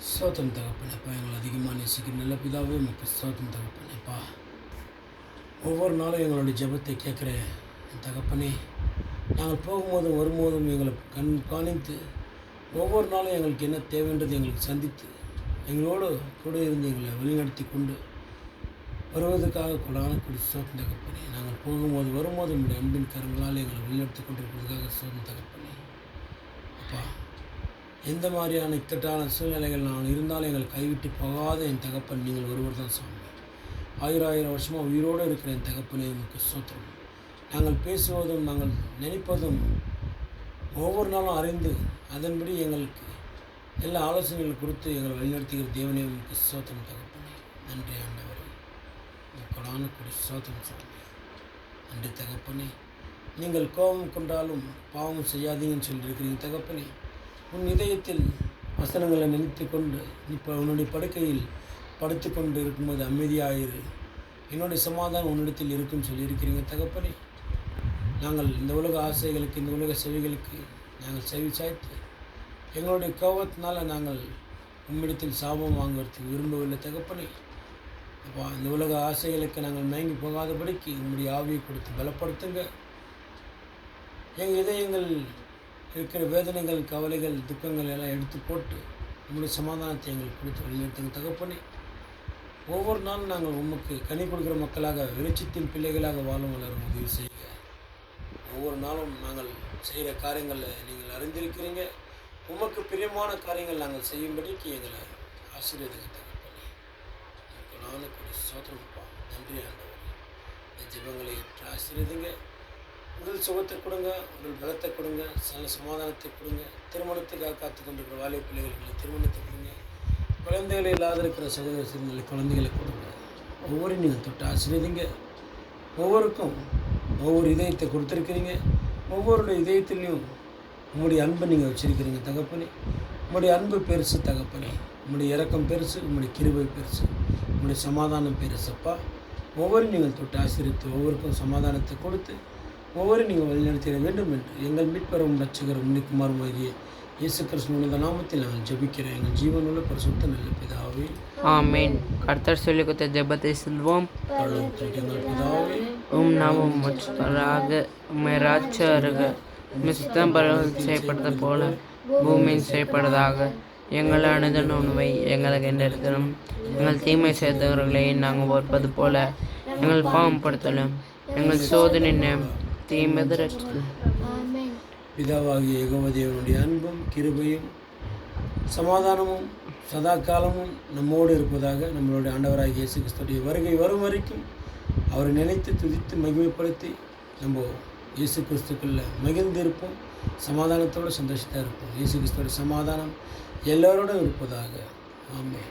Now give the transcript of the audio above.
ஸ்தோத்திரம் தகப்பனேப்பா, எங்களை அதிகமாக நேசிக்கிற நல்ல பிதாவே உமக்கு ஸ்தோத்திரம் தகப்பனேப்பா. ஒவ்வொரு நாளும் எங்களுடைய ஜெபத்தை கேட்குற என் தகப்பனே, நாங்கள் போகும்போதும் வரும்போதும் எங்களை காணித்து ஒவ்வொரு நாளும் எங்களுக்கு என்ன தேவைன்றது எங்களுக்கு சந்தித்து எங்களோடு கூட இருந்து எங்களை வழிநடத்தி கொண்டு வருவதற்காக கூடான கூடி ஸ்தோத்திரம் தகப்பனே. நாங்கள் போகும்போது வரும்போது நம்முடைய அன்பின் கரங்களால் எங்களை வழிநடத்தி கொண்டிருப்பதற்காக ஸ்தோத்திரம் தகப்பனே. அப்பா, எந்த மாதிரியான இக்கட்டான சூழ்நிலைகள் நான் இருந்தாலும் எங்களை கைவிட்டு போகாத என் தகப்பன் நீங்கள் ஒருவர் தான் சுவாமி. ஆயிரம் வருஷமாக உயிரோடு இருக்கிற என் தகப்பனே உங்களுக்கு ஸ்தோத்திரம். நாங்கள் பேசுவதும் நாங்கள் நினைப்பதும் ஒவ்வொரு நாளும் அறிந்து அதன்படி எங்களுக்கு எல்லா ஆலோசனைகள் கொடுத்து எங்களை வழிநடத்துகிற தேவனே உங்களுக்கு ஸ்தோத்திரம் தகப்பனே. நன்றி ஆண்டவரே, கொடான கூடி ஸ்தோத்திரம் சுவாமி. நன்றி தகப்பனே. நீங்கள் கோபம் கொண்டாலும் பாவம் செய்யாதீங்கன்னு சொல்லியிருக்கிறீங்க தகப்பனே. உன் இதயத்தில் வசனங்களை நினைத்து கொண்டு இப்போ உன்னுடைய படுக்கையில் படுத்து கொண்டு இருக்கும்போது அமைதியாயிரு, என்னுடைய சமாதானம் உன்னிடத்தில் இருக்குன்னு சொல்லியிருக்கிறீங்க தகப்பனே. நாங்கள் இந்த உலக ஆசைகளுக்கு இந்த உலக செவிகளுக்கு நாங்கள் செவி சாய்த்து எங்களுடைய கோபத்தினால் நாங்கள் உம்மிடத்தில் சாபம் வாங்குவதற்கு விரும்பவில்லை தகப்பனே. அப்போ இந்த உலக ஆசைகளுக்கு நாங்கள் மயங்கி போகாதபடிக்கு உங்களுடைய ஆவியை கொடுத்து பலப்படுத்துங்க. எங்கள் இதயங்கள் இருக்கிற வேதனைகள், கவலைகள், துக்கங்கள் எல்லாம் எடுத்து போட்டு உங்களுடைய சமாதானத்தை எங்களுக்கு கொடுத்து வழிநடத்துங்க தகப்பனே. ஒவ்வொரு நாளும் நாங்கள் உமக்கு கனி கொடுக்குற மக்களாக வெளிச்சத்தின் பிள்ளைகளாக வாழும் வளரும் உதவி செய்யுங்க. ஒவ்வொரு நாளும் நாங்கள் செய்கிற காரியங்களில் நீங்கள் அறிந்திருக்கிறீங்க. உமக்கு பிரியமான காரியங்கள் நாங்கள் செய்யும்படிக்கு எங்களை ஆசீர்வதிங்க தகப்பனே. நானும் கூட சோதனைப்பா. நன்றி ஆண்டவரே. இந்த ஜெபங்களை ஆசீர்வதிங்க. உடல் சுகத்தை கொடுங்க, உடல் பலத்தை கொடுங்க, நல்ல சமாதானத்தை கொடுங்க. திருமணத்துக்காக காத்து கொண்டிருக்கிற வாலிப பிள்ளைகளுக்கு திருமணத்தை கொடுங்க. குழந்தைகளை இல்லாத இருக்கிற சகோதர சிறுங்களை குழந்தைகளை கொடுங்க. ஒவ்வொரு நீங்கள் தொட்டு ஆசீர்வதிங்க. ஒவ்வொருக்கும் ஒவ்வொரு இதயத்தை கொடுத்துருக்கிறீங்க. ஒவ்வொருடைய இதயத்திலையும் உங்களுடைய அன்பை நீங்கள் வச்சுருக்கிறீங்க தகப்பனே. உங்களுடைய அன்பு பெருசு தகப்பனே. உங்களுடைய இரக்கம் பெருசு, உங்களுடைய கிருபை பெருசு, உங்களுடைய சமாதானம் பெருசப்பா. ஒவ்வொரு நீங்கள் தொட்டு ஆசீர்வித்து ஒவ்வொருக்கும் சமாதானத்தை கொடுத்து ஒவ்வொரு நீங்கள் வழிநடத்திட வேண்டும் என்று எங்கள் மீட்பரும் ரட்சகர் முன்னிக்குமாரும் ஆகிய இயேசு கிறிஸ்துவின் நாமத்தில் நாங்கள் ஜெபிக்கிறேன் எங்கள் ஜீவனுள்ள பரிசுத்த நல்ல பிதாவே, ஆமென். கர்த்தர் சொல்லிக் கொடுத்த ஜெபத்தை சொல்வோம். எங்கள் பிதாவே, உம் நாமம் மற்றவராக உம்மை ராட்சருக மிஸ்தம் பரவல் செய்யப்பட்டது போல பூமியில் செய்யப்பட்டதாக எங்கள் அனுதின உணவை எங்களுக்கு என்றிருக்கணும். எங்கள் தீமை செய்தவர்களை நாங்கள் ஓர்ப்பது போல எங்கள் பாவம் படுத்தலும் எங்கள் சோதனை தீமது. பிதாவாகிய யெகோவா தேவனுடைய அன்பும் கிருபையும் சமாதானமும் சதா காலமும் நம்மோடு இருப்பதாக. நம்மளுடைய ஆண்டவராகிய இயேசு கிறிஸ்துடைய வருகை வரும் வரைக்கும் அவரை நினைத்து துதித்து மகிமைப்படுத்தி நம்ம இயேசு கிறிஸ்துக்குள்ள மகிழ்ந்து இருப்போம். சமாதானத்தோடு சந்தோஷத்தாக இருப்போம். இயேசு கிறிஸ்துவோட சமாதானம் எல்லோரோடும் இருப்பதாக. ஆமென்.